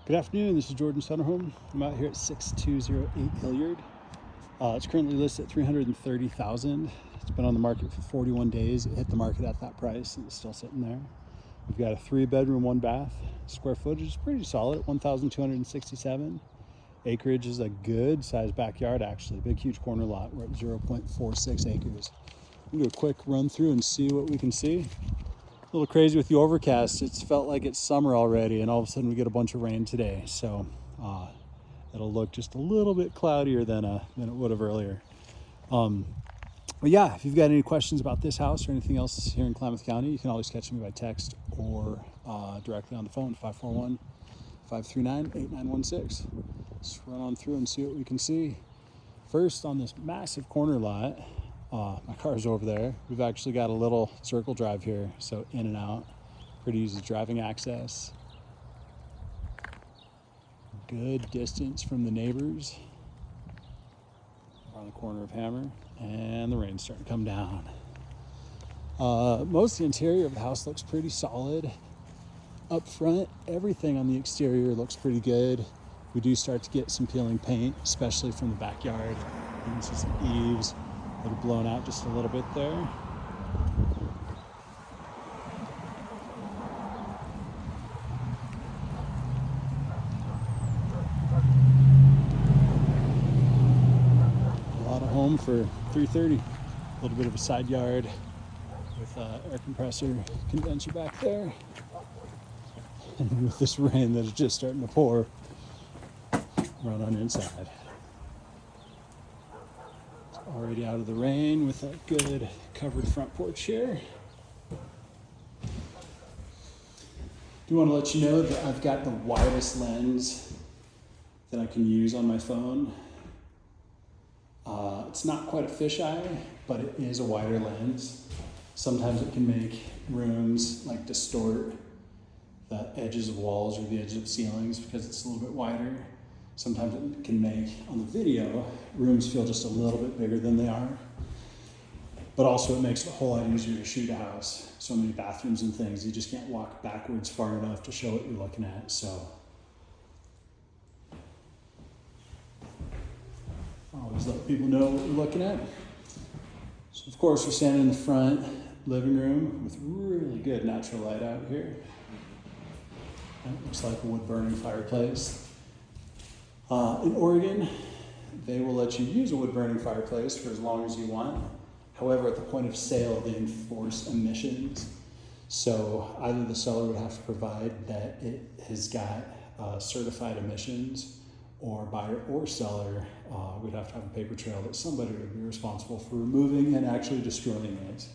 Good afternoon, this is Jordan Sunderholm. I'm out here at 6208 Hilyard. It's currently listed at $330,000. It's been on the market for 41 days. It hit the market at that price and it's still sitting there. We've got a 3-bedroom, 1-bath. Square footage is pretty solid at 1,267. Acreage is a good sized backyard actually, big huge corner lot. We're at 0.46 acres. We'll do a quick run through and see what we can see. A little crazy with the overcast. It's felt like it's summer already and all of a sudden we get a bunch of rain today. So it'll look just a little bit cloudier than it would have earlier. But yeah, if you've got any questions about this house or anything else here in Klamath County, you can always catch me by text or directly on the phone, 541-539-8916. Let's run on through and see what we can see. First, on this massive corner lot, my car's over there. We've actually got a little circle drive here, so in and out. Pretty easy driving access. Good distance from the neighbors. We're on the corner of Hammer, and the rain's starting to come down. Most of the interior of the house looks pretty solid. Up front, everything on the exterior looks pretty good. We do start to get some peeling paint, especially from the backyard. You can see some eaves that are blown out just a little bit there. A lot of home for $330. A little bit of a side yard with air compressor condenser back there. And with this rain that is just starting to pour, run on inside. Already out of the rain with that good covered front porch here. Do want to let you know that I've got the widest lens that I can use on my phone. It's not quite a fisheye, but it is a wider lens. Sometimes it can make rooms like distort the edges of walls or the edges of ceilings because it's a little bit wider. Sometimes it can make, on the video, rooms feel just a little bit bigger than they are. But also it makes it a whole lot easier to shoot a house. So many bathrooms and things, you just can't walk backwards far enough to show what you're looking at. So always let people know what we're looking at. So of course we're standing in the front living room with really good natural light out here. It looks like a wood burning fireplace. In Oregon, they will let you use a wood burning fireplace for as long as you want. However, at the point of sale, they enforce emissions. So either the seller would have to provide that it has got certified emissions, or buyer or seller would have to have a paper trail that somebody would be responsible for removing and actually destroying it.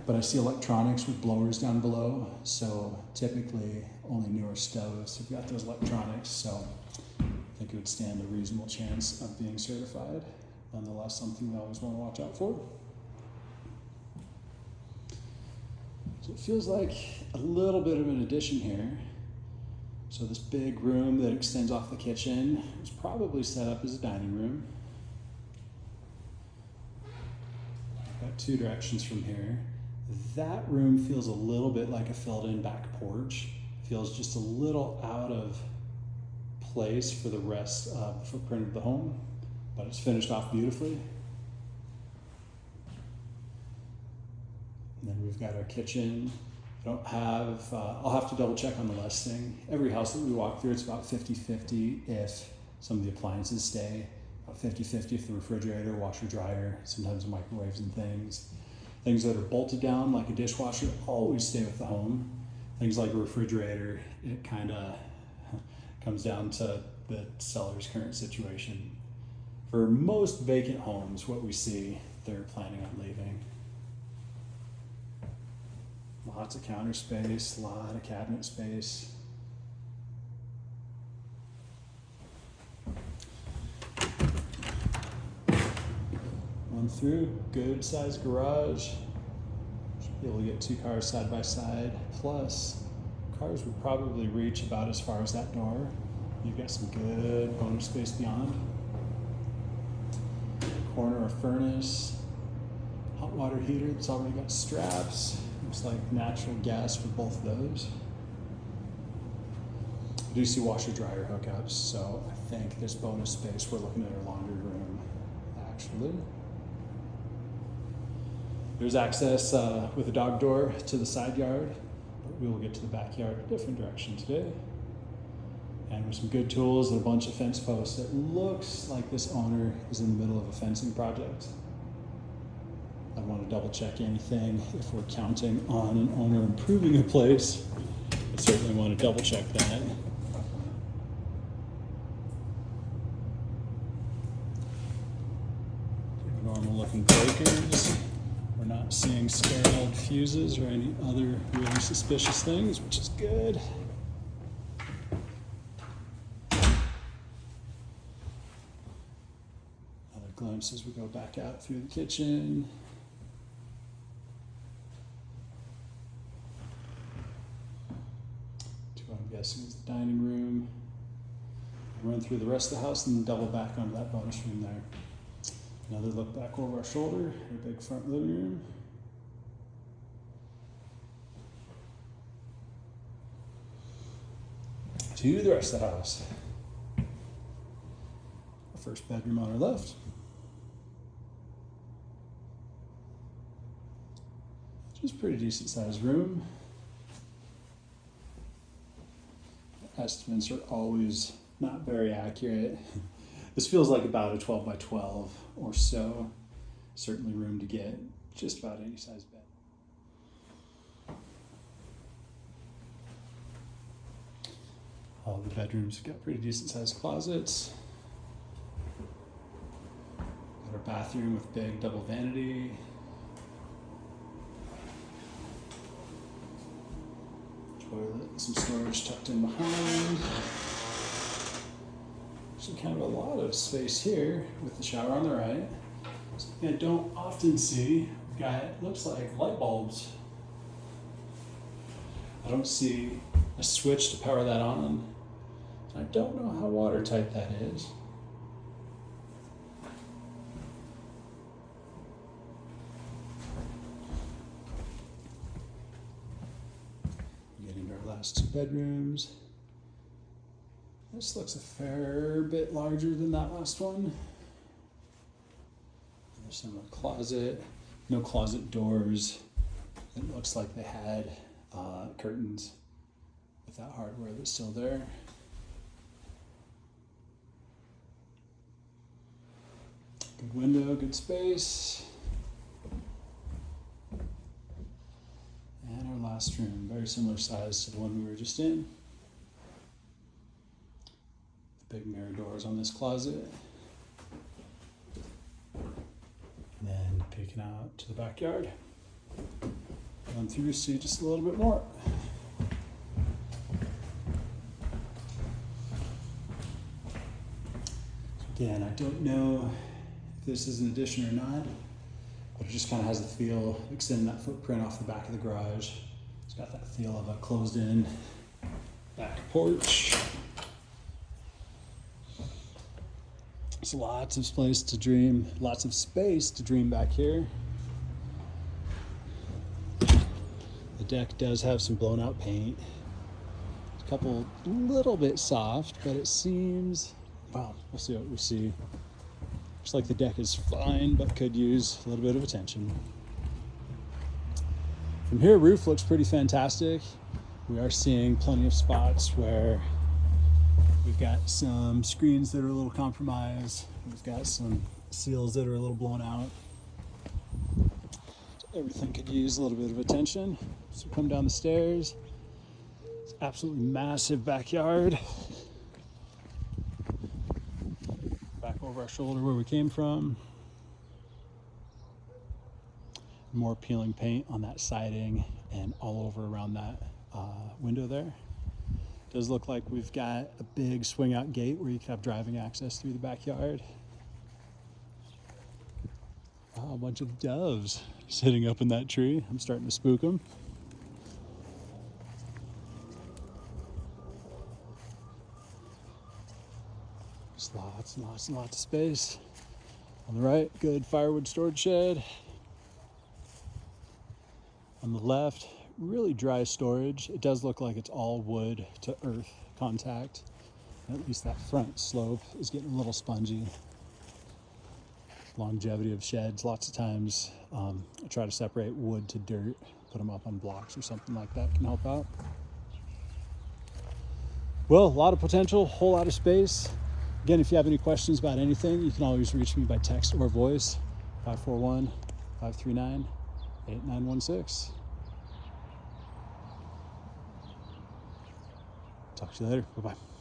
But I see electronics with blowers down below, so typically only newer stoves have got those electronics, so I think it would stand a reasonable chance of being certified. Nonetheless, something we always want to watch out for. So it feels like a little bit of an addition here. So this big room that extends off the kitchen was probably set up as a dining room. I've got two directions from here. That room feels a little bit like a filled-in back porch. Feels just a little out of place for the rest of the footprint of the home, but it's finished off beautifully. And then we've got our kitchen. I'll have to double check on the listing. Every house that we walk through, it's about 50-50 if some of the appliances stay, about 50-50 if the refrigerator, washer, dryer, sometimes the microwaves and things. Things that are bolted down, like a dishwasher, always stay with the home. Things like a refrigerator, it kind of comes down to the seller's current situation. For most vacant homes, what we see, they're planning on leaving. Lots of counter space, a lot of cabinet space. Run through, good sized garage. Should be able to get 2 cars side by side. Plus, cars would probably reach about as far as that door. You've got some good bonus space beyond. Corner of furnace, hot water heater that's already got straps. Looks like natural gas for both of those. do see washer dryer hookups, so I think this bonus space we're looking at our laundry room actually. There's access with a dog door to the side yard, but we will get to the backyard a different direction today. And with some good tools and a bunch of fence posts, it looks like this owner is in the middle of a fencing project. I want to double check anything if we're counting on an owner improving a place. I certainly want to double check that. Normal looking breakers. We're not seeing sterile fuses or any other really suspicious things, which is good. Another glimpse as we go back out through the kitchen. To what I'm guessing is the dining room. Run through the rest of the house and then double back onto that bonus room there. Another look back over our shoulder, our big front living room. To the rest of the house. Our first bedroom on our left. Just pretty decent sized room. Estimates are always not very accurate. This feels like about a 12 by 12 or so. Certainly room to get just about any size bed. All the bedrooms have got pretty decent sized closets. Got our bathroom with big double vanity. Toilet and some storage tucked in behind. Actually kind of a lot of space here with the shower on the right. Something I don't often see. We've got, looks like light bulbs. I don't see a switch to power that on. I don't know how watertight that is. Getting to our last two bedrooms. This looks a fair bit larger than that last one. There's some closet, no closet doors. It looks like they had curtains with that hardware that's still there. Good window, good space. And our last room, very similar size to the one we were just in. Big mirror doors on this closet. And then peeking out to the backyard. Run through, see just a little bit more. Again, I don't know if this is an addition or not, but it just kind of has the feel of extending that footprint off the back of the garage. It's got that feel of a closed-in back porch. There's lots of space to dream, lots of space to dream back here. The deck does have some blown out paint. A couple little bit soft, but it seems, well, we'll see what we see. Looks like the deck is fine, but could use a little bit of attention. From here, roof looks pretty fantastic. We are seeing plenty of spots where we've got some screens that are a little compromised. We've got some seals that are a little blown out. So everything could use a little bit of attention. So come down the stairs. It's absolutely massive backyard. Back over our shoulder where we came from. More peeling paint on that siding and all over around that window there. Does look like we've got a big swing out gate where you can have driving access through the backyard. Wow, a bunch of doves sitting up in that tree. I'm starting to spook them. Just lots and lots and lots of space. On the right, good firewood storage shed. On the left, really dry storage. It does look like it's all wood to earth contact. At least that front slope is getting a little spongy. Longevity of sheds, lots of times I try to separate wood to dirt, put them up on blocks or something like that can help out. Well, a lot of potential, whole lot of space. Again, if you have any questions about anything, you can always reach me by text or voice, 541-539-8916. Talk to you later. Bye-bye.